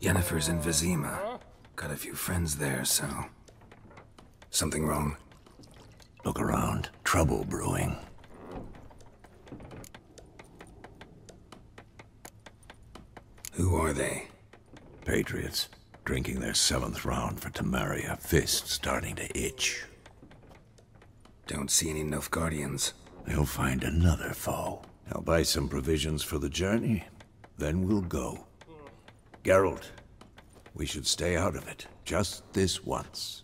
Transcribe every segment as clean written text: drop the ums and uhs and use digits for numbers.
Yennefer's in Vizima. Got a few friends there, so... Something wrong? Look around. Trouble brewing. Who are they? Patriots. Drinking their 7th round for Temeria. Fists starting to itch. Don't see any Nilfgaardians. They'll find another foe. I'll buy some provisions for the journey. Then we'll go. Geralt, we should stay out of it. Just this once.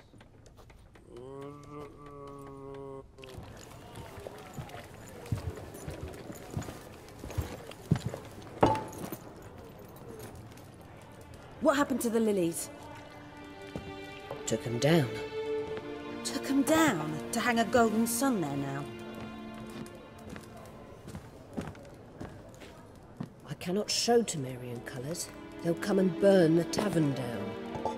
What happened to the lilies? Took them down. Took them down? To hang a golden sun there now? I cannot show Temerian colours. They'll come and burn the tavern down.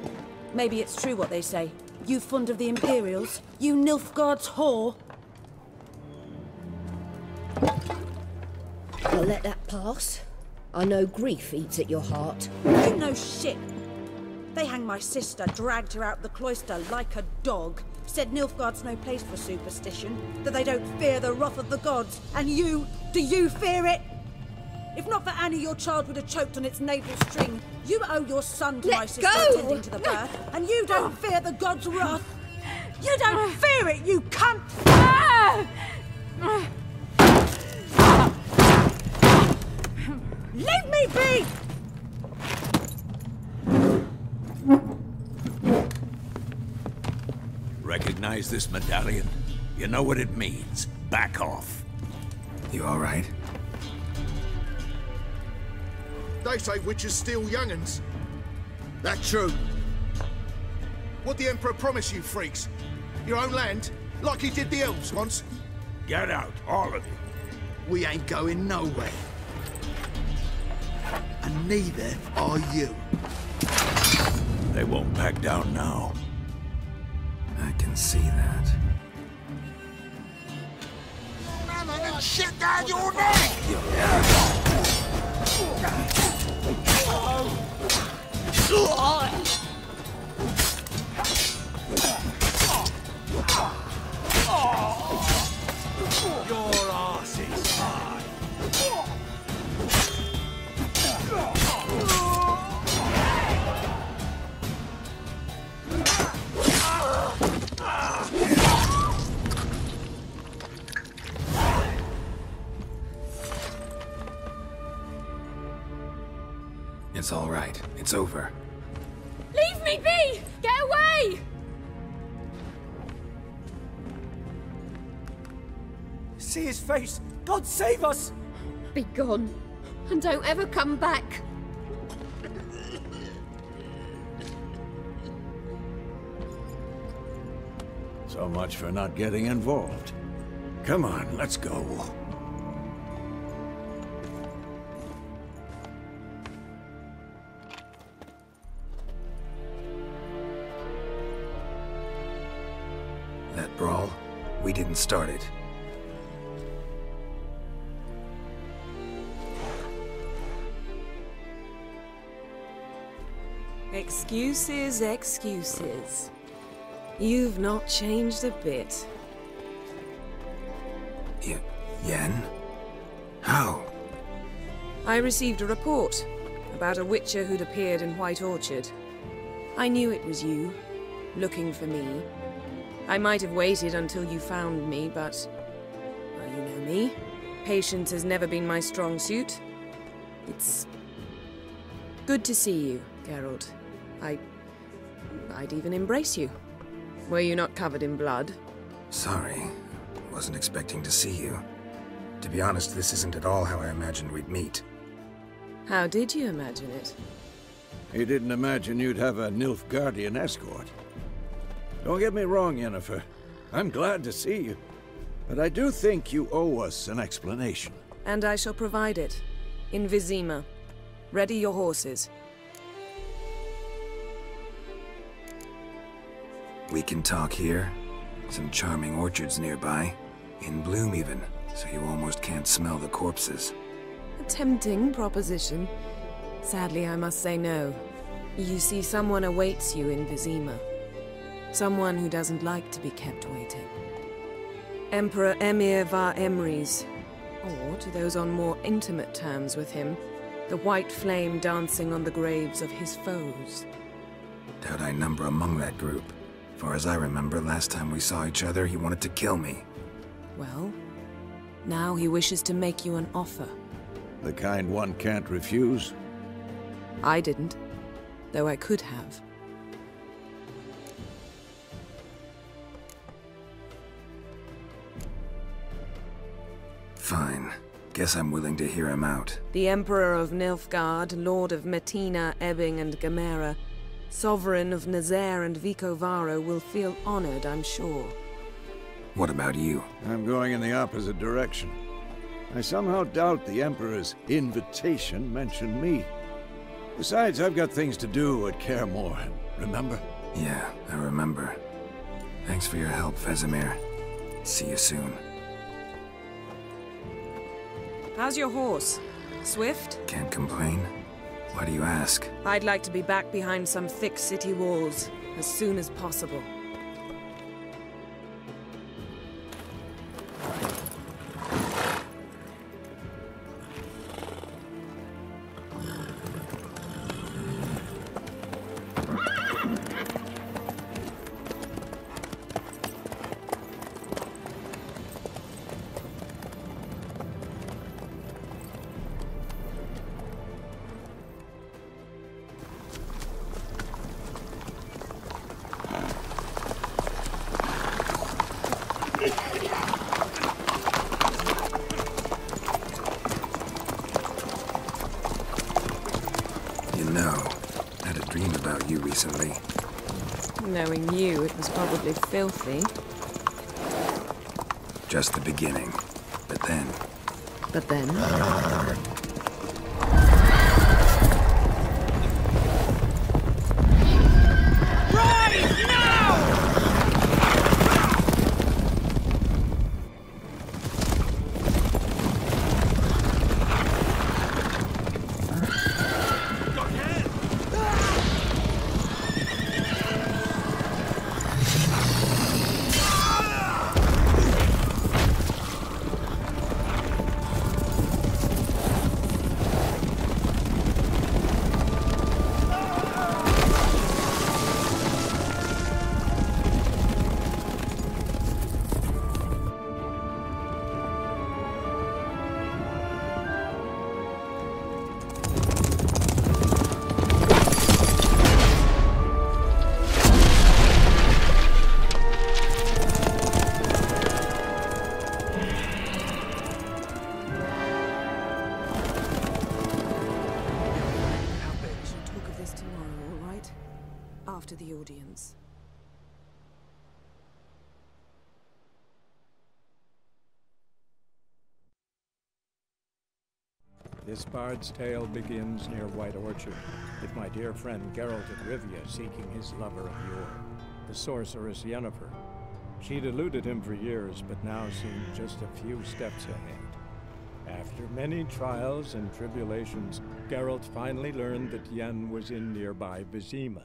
Maybe it's true what they say. You fond of the Imperials? You Nilfgaard's whore? I'll let that pass. I know grief eats at your heart. You know shit. They hanged my sister, dragged her out the cloister like a dog. Said Nilfgaard's no place for superstition, that they don't fear the wrath of the gods. And you, do you fear it? If not for Annie, your child would have choked on its navel string. You owe your son to my sister attending to the birth, and you don't fear the gods' wrath. You don't fear it, you cunt! Leave me be! Recognize this medallion? You know what it means. Back off. You all right? They say witches steal young'uns. That true? What the Emperor promise you, freaks? Your own land? Like he did the elves once? Get out, all of you. We ain't going nowhere. And neither are you. They won't back down now. I can see that. Man, shit down your neck! Your ass is mine. It's all right. It's over. Leave me be! Get away! See his face! God save us! Be gone, and don't ever come back. So much for not getting involved. Come on, let's go. That brawl, we didn't start it. Excuses, excuses. You've not changed a bit. Yen? How? I received a report about a witcher who'd appeared in White Orchard. I knew it was you, looking for me. I might have waited until you found me, but... well, you know me. Patience has never been my strong suit. It's... good to see you, Geralt. I'd even embrace you. Were you not covered in blood? Sorry. Wasn't expecting to see you. To be honest, this isn't at all how I imagined we'd meet. How did you imagine it? You didn't imagine you'd have a Nilfgaardian escort. Don't get me wrong, Yennefer. I'm glad to see you. But I do think you owe us an explanation. And I shall provide it. In Vizima. Ready your horses. We can talk here. Some charming orchards nearby. In bloom even, so you almost can't smell the corpses. A tempting proposition. Sadly, I must say no. You see, someone awaits you in Vizima. Someone who doesn't like to be kept waiting. Emperor Emir var Emrys, or to those on more intimate terms with him, the white flame dancing on the graves of his foes. Doubt I number among that group. Far as I remember, last time we saw each other, he wanted to kill me. Well, now he wishes to make you an offer. The kind one can't refuse? I didn't, though I could have. Fine. Guess I'm willing to hear him out. The Emperor of Nilfgaard, Lord of Metina, Ebbing, and Gamera, Sovereign of Nazaire and Vicovaro will feel honored, I'm sure. What about you? I'm going in the opposite direction. I somehow doubt the Emperor's invitation mentioned me. Besides, I've got things to do at Kaer Morhen, remember? Yeah, I remember. Thanks for your help, Vesemir. See you soon. How's your horse? Swift? Can't complain. Why do you ask? I'd like to be back behind some thick city walls as soon as possible. Recently. Knowing you, it was probably filthy. Just the beginning. But then... But then? Rise now! After the audience. This bard's tale begins near White Orchard, with my dear friend Geralt of Rivia seeking his lover of yore, the sorceress Yennefer. She'd eluded him for years, but now seemed just a few steps ahead. After many trials and tribulations, Geralt finally learned that Yen was in nearby Vizima.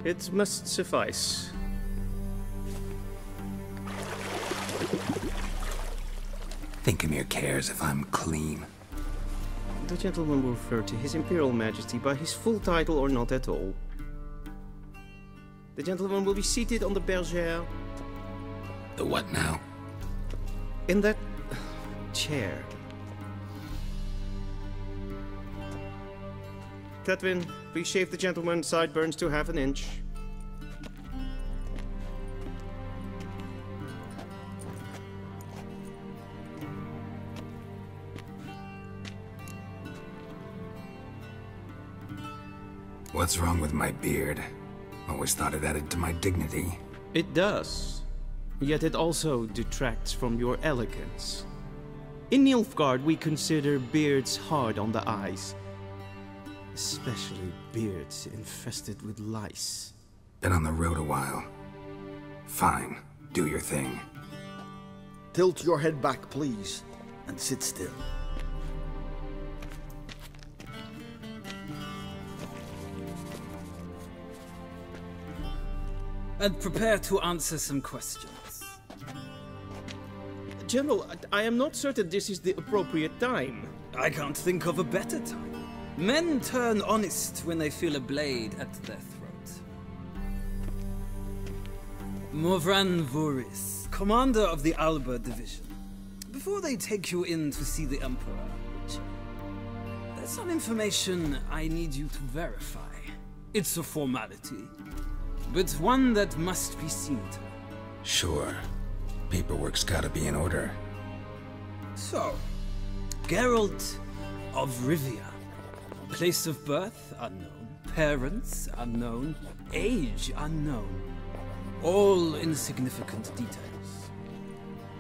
It must suffice. Think Emir cares if I'm clean. The gentleman will refer to His Imperial Majesty by his full title or not at all. The gentleman will be seated on the bergère. The what now? In that chair. Cletwin, please shave the gentleman's sideburns to ½ an inch. What's wrong with my beard? Always thought it added to my dignity. It does. Yet it also detracts from your elegance. In Nilfgaard, we consider beards hard on the eyes. Especially beards infested with lice. Been on the road a while. Fine, do your thing. Tilt your head back, please, and sit still. And prepare to answer some questions. General, I am not certain this is the appropriate time. I can't think of a better time. Men turn honest when they feel a blade at their throat. Morvran Voris, commander of the Alba Division. Before they take you in to see the Emperor, there's some information I need you to verify. It's a formality, but one that must be seen to. Sure. Paperwork's gotta be in order. So, Geralt of Rivia. Place of birth, unknown. Parents, unknown. Age, unknown. All insignificant details.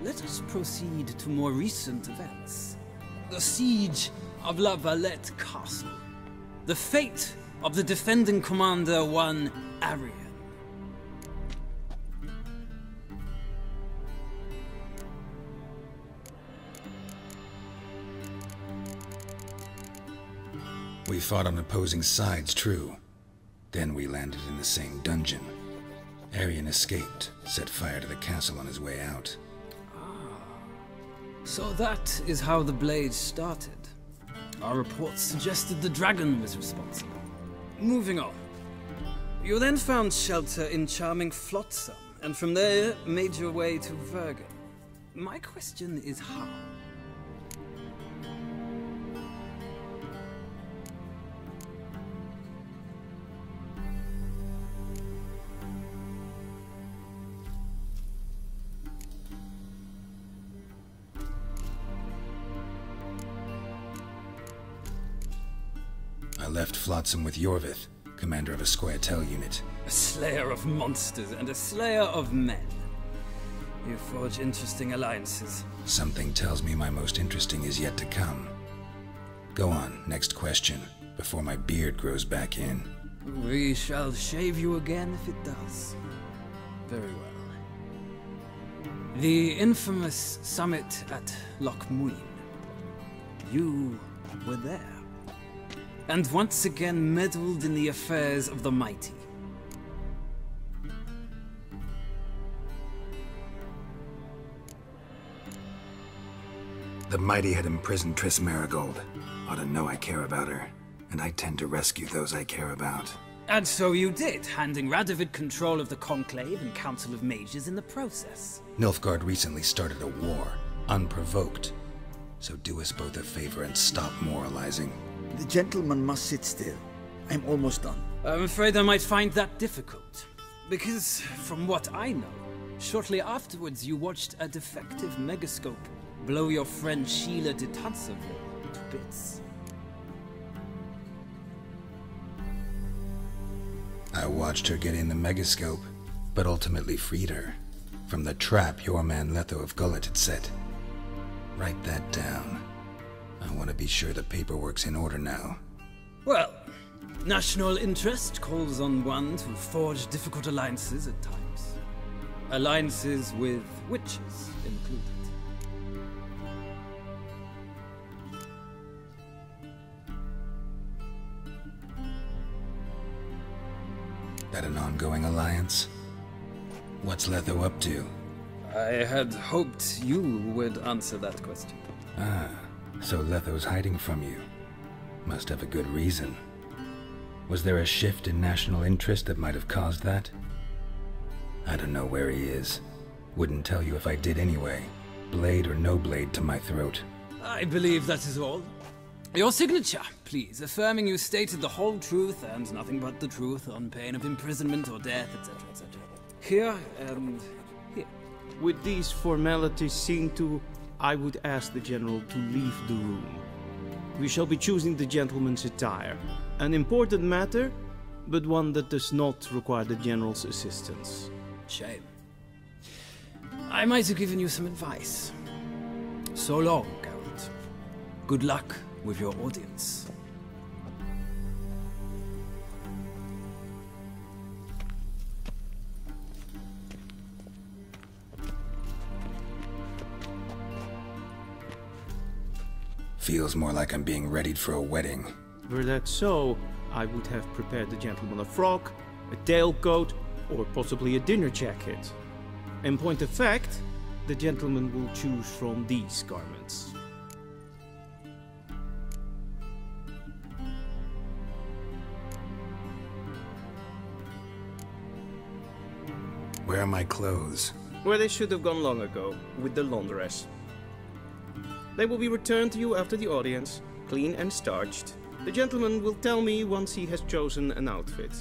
Let us proceed to more recent events. The siege of La Valette Castle. The fate of the defending commander, one Arian. We fought on opposing sides, true. Then we landed in the same dungeon. Arian escaped, set fire to the castle on his way out. So that is how the blade started. Our reports suggested the dragon was responsible. Moving on. You then found shelter in charming Flotsam, and from there made your way to Vergen. My question is how? I left Flotsam with Yorvith, commander of a Squaretel unit. A slayer of monsters and a slayer of men. You forge interesting alliances. Something tells me my most interesting is yet to come. Go on, next question, before my beard grows back in. We shall shave you again if it does. Very well. The infamous summit at Loch Muin. You were there. And once again meddled in the affairs of the mighty. The mighty had imprisoned Triss Marigold. Ought to know I care about her, and I tend to rescue those I care about. And so you did, handing Radovid control of the Conclave and Council of Mages in the process. Nilfgaard recently started a war, unprovoked. So do us both a favor and stop moralizing. The gentleman must sit still. I'm almost done. I'm afraid I might find that difficult. Because, from what I know, shortly afterwards you watched a defective megascope blow your friend Sheila de Tanserville to bits. I watched her get in the megascope, but ultimately freed her from the trap your man Letho of Gullet had set. Write that down. I want to be sure the paperwork's in order now. Well, national interest calls on one to forge difficult alliances at times. Alliances with witches included. That an ongoing alliance? What's Letho up to? I had hoped you would answer that question. Ah, so Letho's hiding from you. Must have a good reason. Was there a shift in national interest that might have caused that? I don't know where he is. Wouldn't tell you if I did anyway. Blade or no blade to my throat. I believe that is all. Your signature, please, affirming you stated the whole truth and nothing but the truth on pain of imprisonment or death, etc., etc. Here and here. With these formalities seen to, I would ask the General to leave the room. We shall be choosing the gentleman's attire. An important matter, but one that does not require the General's assistance. Shame. I might have given you some advice. So long, Geralt. Good luck with your audience. Feels more like I'm being readied for a wedding. Were that so, I would have prepared the gentleman a frock, a tailcoat, or possibly a dinner jacket. In point of fact, the gentleman will choose from these garments. Where are my clothes? Where they should have gone long ago, with the laundress. They will be returned to you after the audience, clean and starched. The gentleman will tell me once he has chosen an outfit.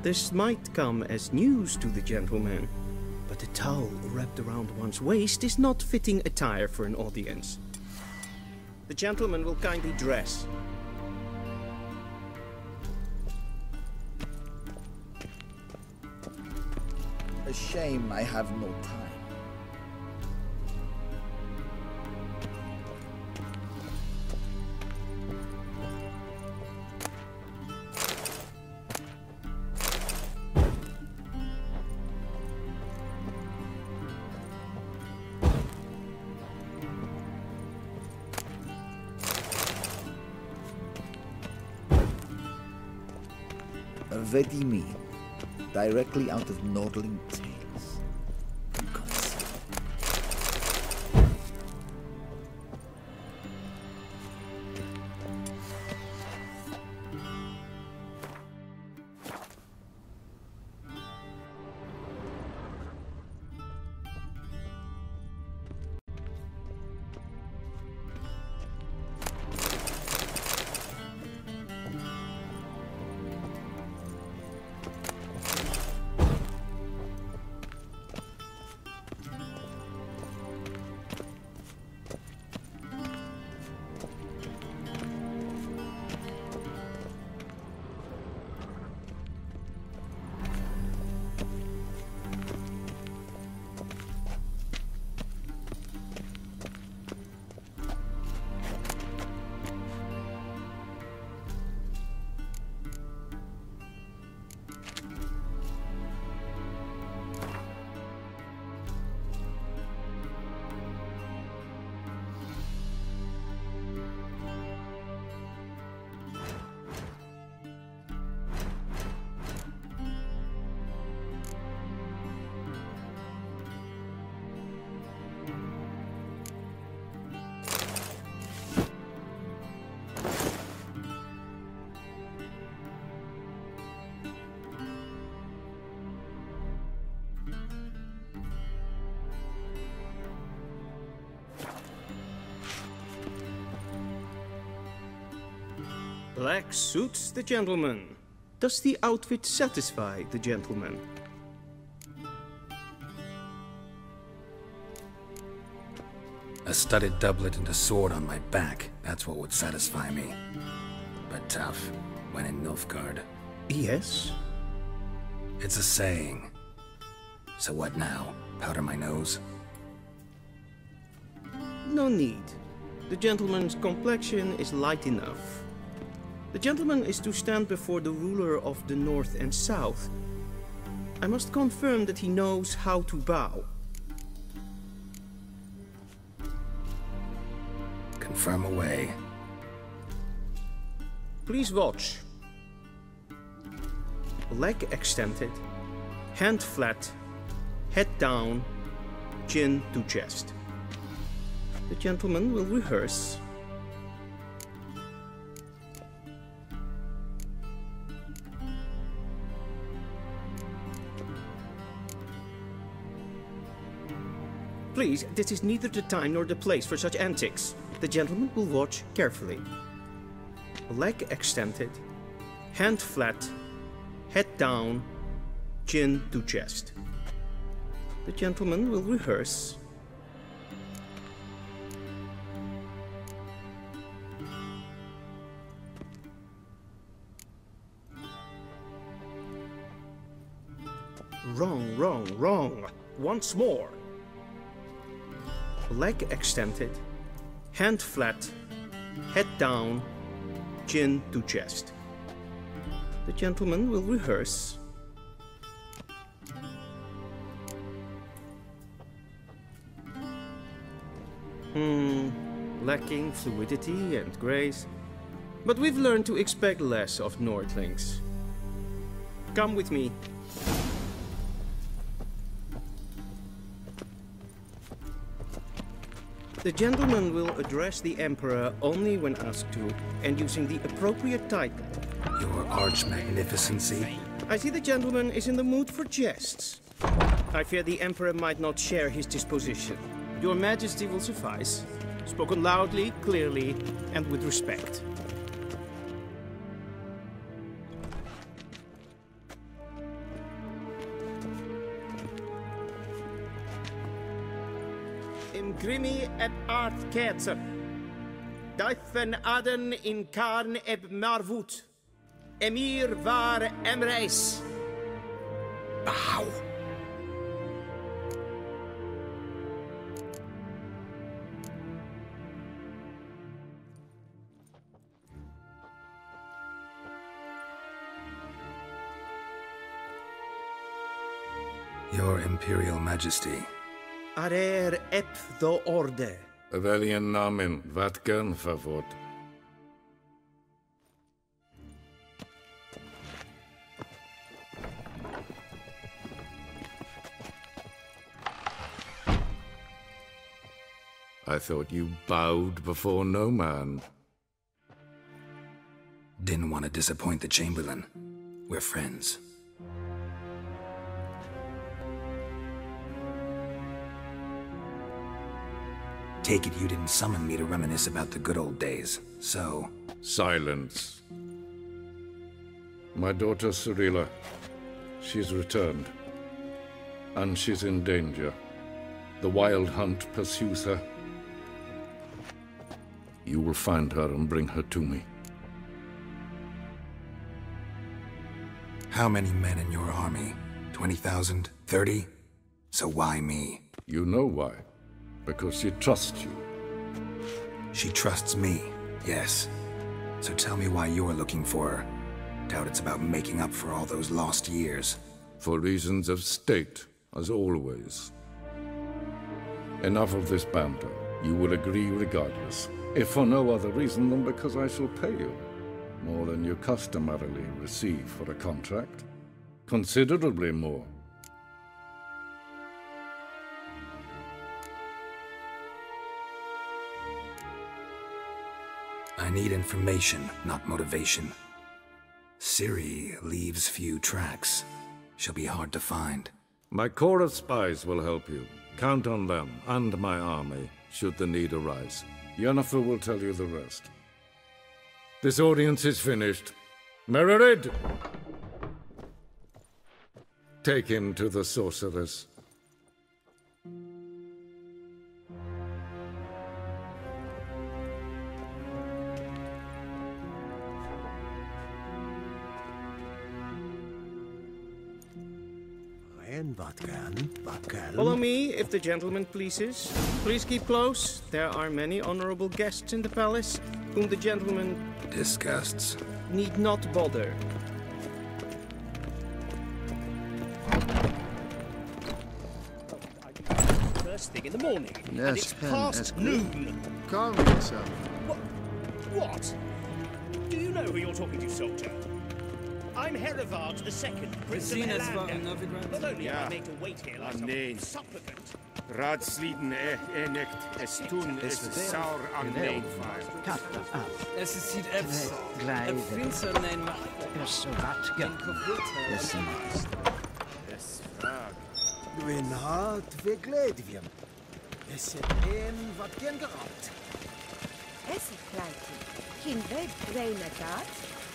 This might come as news to the gentleman, but a towel wrapped around one's waist is not fitting attire for an audience. The gentleman will kindly dress. A shame I have no time. Vizima, directly out of Nordling Tales. Black suits the gentleman. Does the outfit satisfy the gentleman? A studded doublet and a sword on my back, that's what would satisfy me. But tough, when in Nilfgaard. Yes? It's a saying. So what now? Powder my nose? No need. The gentleman's complexion is light enough. The gentleman is to stand before the ruler of the North and South. I must confirm that he knows how to bow. Confirm away. Please watch. Leg extended, hand flat, head down, chin to chest. The gentleman will rehearse. Please, this is neither the time nor the place for such antics. The gentleman will watch carefully. Leg extended, hand flat, head down, chin to chest. The gentleman will rehearse. Wrong, wrong, wrong. Once more. Leg extended, hand flat, head down, chin to chest. The gentleman will rehearse. Lacking fluidity and grace. But we've learned to expect less of Nordlings. Come with me. The gentleman will address the Emperor only when asked to, and using the appropriate title. Your Arch Magnificency? I see the gentleman is in the mood for jests. I fear the Emperor might not share his disposition. Your Majesty will suffice. Spoken loudly, clearly, and with respect. Grimi eb art ketzer. Duifen aden in karn eb marvoet. Emir var emreis. Bow. Your Imperial Majesty. Arer ep the orde. Velian namen, vatgen favot. I thought you bowed before no man. Didn't want to disappoint the Chamberlain. We're friends. Take it you didn't summon me to reminisce about the good old days, so... Silence. My daughter Cyrilla, she's returned. And she's in danger. The Wild Hunt pursues her. You will find her and bring her to me. How many men in your army? 20,000? 30? So why me? You know why. Because she trusts you. She trusts me, yes. So tell me why you're looking for her. Doubt it's about making up for all those lost years. For reasons of state, as always. Enough of this banter. You will agree regardless. If for no other reason than because I shall pay you. More than you customarily receive for a contract. Considerably more. I need information, not motivation. Ciri leaves few tracks. She'll be hard to find. My corps of spies will help you. Count on them, and my army, should the need arise. Yennefer will tell you the rest. This audience is finished. Mererid! Take him to the sorceress. Follow me, if the gentleman pleases. Please keep close. There are many honorable guests in the palace, whom the gentleman... disgusts. ...need not bother. First thing in the morning, Yes, and it's past noon. Calm yourself. What? Do you know who you're talking to, soldier? I'm Herivard II, Prince of Vizina van Elanda. Novigrad. Not only am Ja. I made to wait here like some Nee. supplicant, Raadsleden enigt es toen is saur aan mijn Es ist Sid Epps. Prince nein Es vraag. Gwyn hart fe gledfiam. Es het een wat gen geraakt. Es is kleintje. Geen weg kleine gaat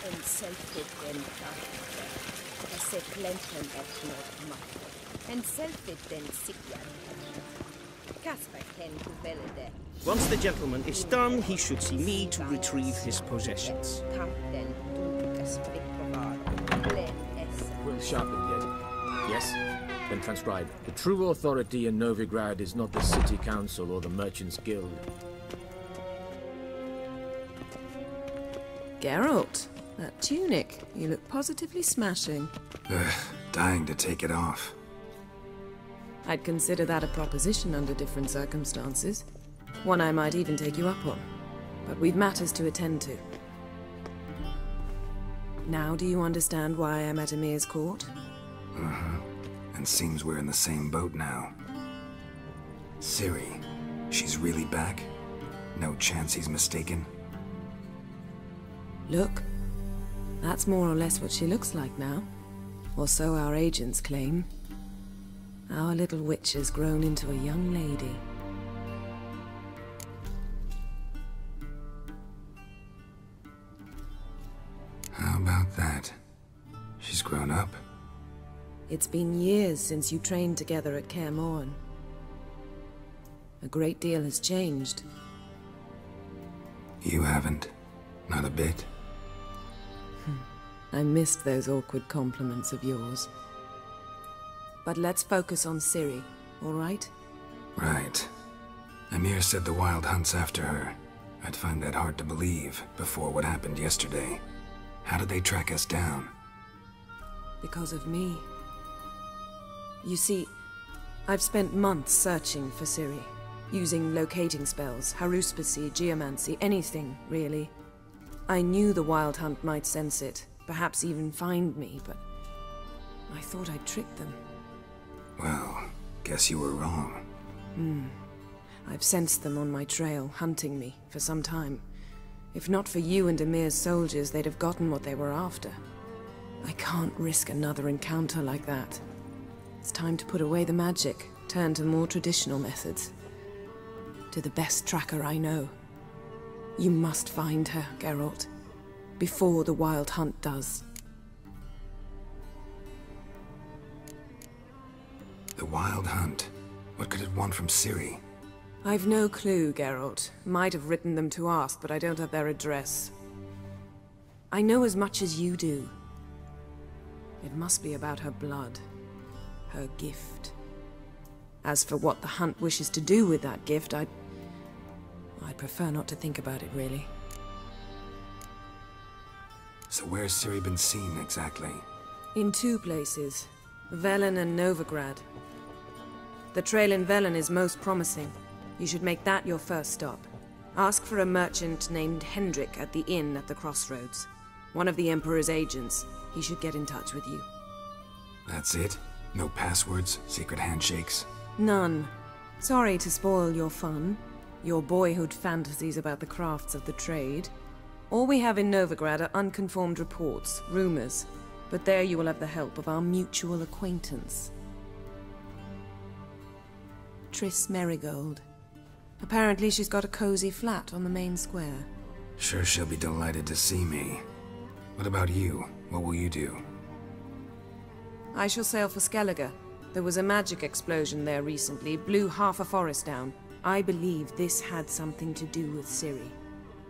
en zelf dit den gaat. Es is klenten echt nog macht. En zelf dit den sikjan. Casper ken to there. once the gentleman is done, he should see me to retrieve his possessions. Kapten du spik bewaard. Glen es. Well sharpened yet. Yes? Then transcribe. The true authority in Novigrad is not the city council or the merchants guild. Geralt, that tunic. You look positively smashing. Ugh, dying to take it off. I'd consider that a proposition under different circumstances. One I might even take you up on. But we've matters to attend to. Now do you understand why I'm at Emir's court? Uh-huh. And seems we're in the same boat now. Ciri, she's really back? No chance he's mistaken? Look, that's more or less what she looks like now. Or so our agents claim. Our little witch has grown into a young lady. How about that? She's grown up. It's been years since you trained together at Kaer Morhen. A great deal has changed. You haven't. Not a bit. I missed those awkward compliments of yours. But let's focus on Ciri, all right? Right. Emir said the Wild Hunt's after her. I'd find that hard to believe before what happened yesterday. How did they track us down? Because of me. You see, I've spent months searching for Ciri, using locating spells, haruspicy, geomancy, anything, really. I knew the Wild Hunt might sense it, perhaps even find me, but I thought I'd tricked them. Well, guess you were wrong. I've sensed them on my trail, hunting me, for some time. If not for you and Emir's soldiers, they'd have gotten what they were after. I can't risk another encounter like that. It's time to put away the magic, turn to more traditional methods. To the best tracker I know. You must find her, Geralt. Before the Wild Hunt does. The Wild Hunt? What could it want from Ciri? I've no clue, Geralt. Might have written them to ask, but I don't have their address. I know as much as you do. It must be about her blood. Her gift. As for what the Hunt wishes to do with that gift, I'd prefer not to think about it, really. So where's Ciri been seen, exactly? In two places. Velen and Novigrad. The trail in Velen is most promising. You should make that your first stop. Ask for a merchant named Hendrik at the inn at the crossroads. One of the Emperor's agents. He should get in touch with you. That's it? No passwords, secret handshakes? None. Sorry to spoil your fun. Your boyhood fantasies about the crafts of the trade. All we have in Novigrad are unconformed reports, rumors. But there you will have the help of our mutual acquaintance. Triss Merigold. Apparently she's got a cozy flat on the main square. Sure she'll be delighted to see me. What about you? What will you do? I shall sail for Skellige. There was a magic explosion there recently, blew half a forest down. I believe this had something to do with Ciri.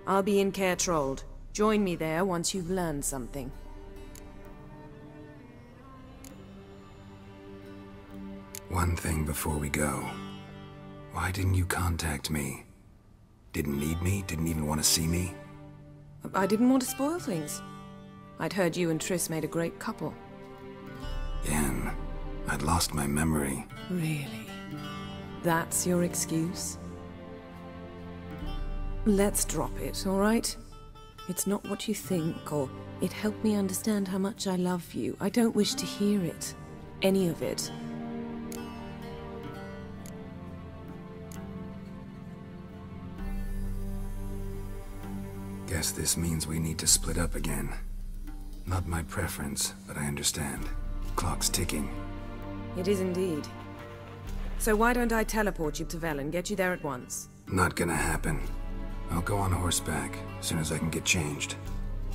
I'll be in Caer Trold. Join me there once you've learned something. One thing before we go. Why didn't you contact me? Didn't need me? Didn't even want to see me? I didn't want to spoil things. I'd heard you and Triss made a great couple. Yen, I'd lost my memory. Really? That's your excuse? Let's drop it, all right? It's not what you think, or It helped me understand how much I love you. I don't wish to hear it. Any of it. Guess this means we need to split up again. Not my preference, but I understand. Clock's ticking. It is indeed. So why don't I teleport you to Velen, get you there at once? Not gonna happen. I'll go on horseback, as soon as I can get changed.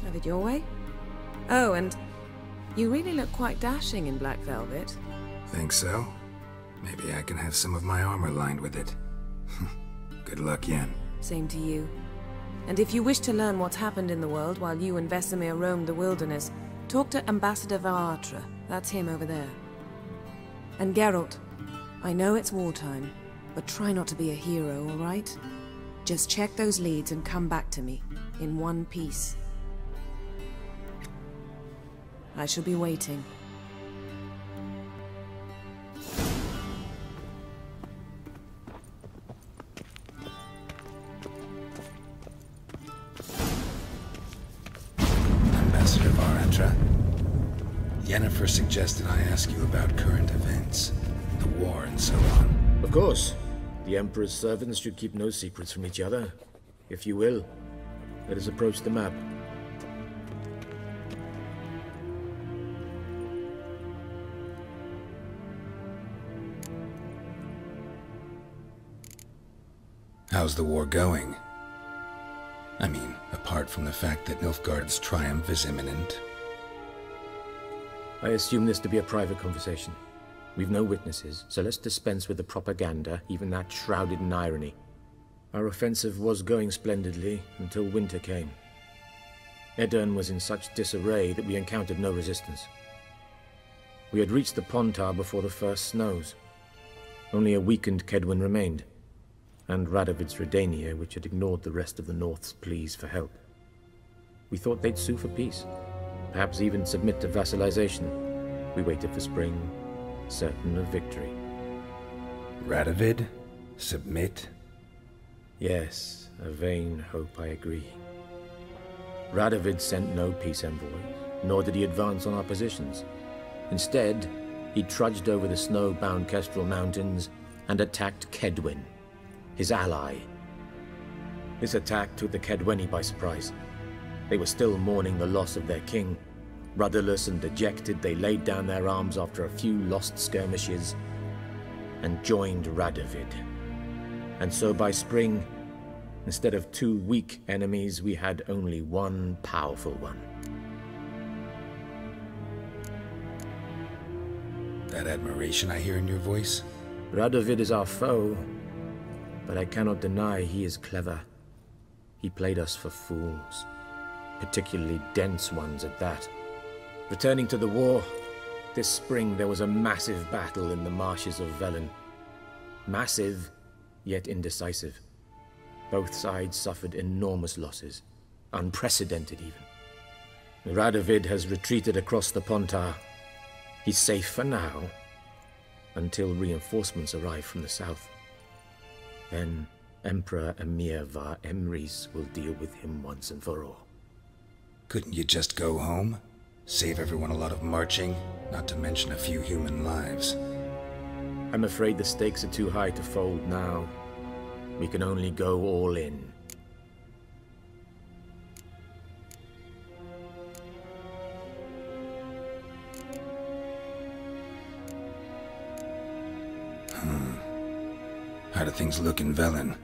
Have it your way? Oh, and you really look quite dashing in black velvet. Think so? Maybe I can have some of my armor lined with it. Good luck, Yen. Same to you. And if you wish to learn what's happened in the world while you and Vesemir roamed the wilderness, talk to Ambassador Varatra. That's him over there. And Geralt, I know it's wartime, but try not to be a hero, all right? Just check those leads and come back to me, in one piece. I shall be waiting. Ambassador Varatra, Yennefer suggested I ask you about current events, the war and so on. Of course. The Emperor's servants should keep no secrets from each other. If you will, let us approach the map. How's the war going? I mean, apart from the fact that Nilfgaard's triumph is imminent. I assume this to be a private conversation. We've no witnesses, so let's dispense with the propaganda, even that shrouded in irony. Our offensive was going splendidly until winter came. Edirn was in such disarray that we encountered no resistance. We had reached the Pontar before the first snows. Only a weakened Kedwin remained, and Radovid's Redania, which had ignored the rest of the North's pleas for help. We thought they'd sue for peace, perhaps even submit to vassalization. We waited for spring, certain of victory. Radovid? Submit? Yes, a vain hope, I agree. Radovid sent no peace envoys, nor did he advance on our positions. Instead, he trudged over the snow-bound Kestrel Mountains and attacked Kedwin, his ally. This attack took the Kedweni by surprise. They were still mourning the loss of their king. Rudderless and dejected, they laid down their arms after a few lost skirmishes and joined Radovid. And so by spring, instead of two weak enemies, we had only one powerful one. That admiration I hear in your voice? Radovid is our foe, but I cannot deny he is clever. He played us for fools, particularly dense ones at that. Returning to the war, this spring there was a massive battle in the marshes of Velen. Massive, yet indecisive. Both sides suffered enormous losses, unprecedented even. Radovid has retreated across the Pontar. He's safe for now, until reinforcements arrive from the south. Then Emperor Emir var Emrys will deal with him once and for all. Couldn't you just go home? Save everyone a lot of marching, not to mention a few human lives. I'm afraid the stakes are too high to fold now. We can only go all in. How do things look in Velen?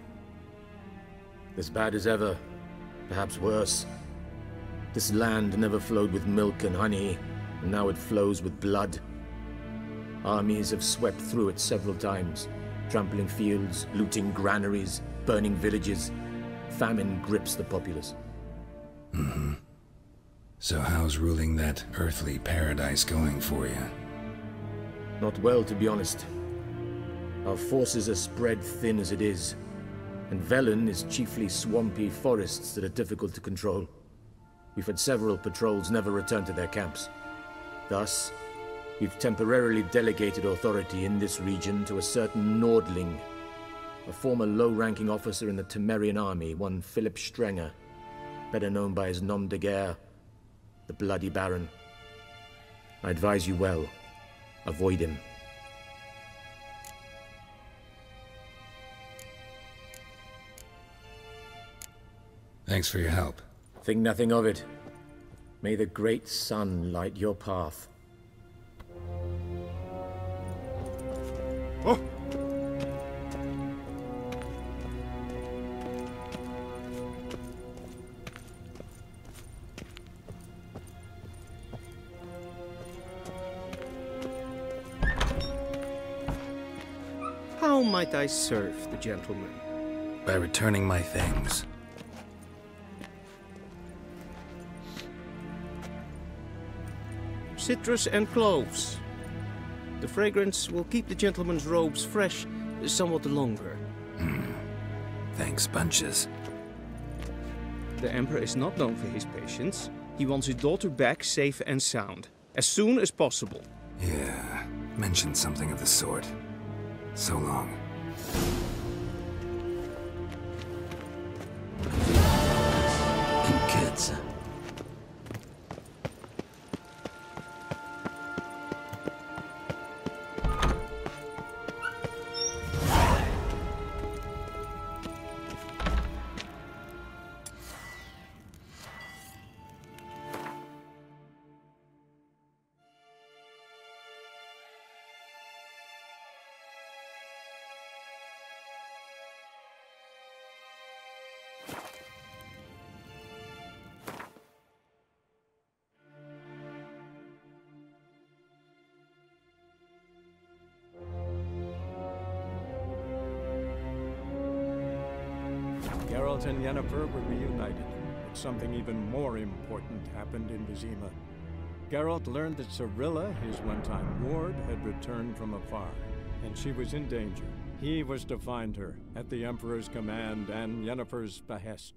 As bad as ever, perhaps worse. This land never flowed with milk and honey, and now it flows with blood. Armies have swept through it several times, trampling fields, looting granaries, burning villages. Famine grips the populace. So how's ruling that earthly paradise going for you? Not well, to be honest. Our forces are spread thin as it is, and Velen is chiefly swampy forests that are difficult to control. We've had several patrols never return to their camps. Thus, we've temporarily delegated authority in this region to a certain Nordling, a former low-ranking officer in the Temerian army, one Philip Strenger, better known by his nom de guerre, The Bloody Baron. I advise you well. Avoid him. Thanks for your help. Think nothing of it. May the great sun light your path. Oh! How might I serve the gentleman? By returning my things. Citrus and cloves. The fragrance will keep the gentleman's robes fresh somewhat longer. Thanks, bunches. The Emperor is not known for his patience. He wants his daughter back safe and sound, as soon as possible. Yeah, mentioned something of the sort. So long. You kids. Geralt and Yennefer were reunited, but something even more important happened in Vizima. Geralt learned that Cirilla, his one-time ward, had returned from afar, and she was in danger. He was to find her, at the Emperor's command and Yennefer's behest.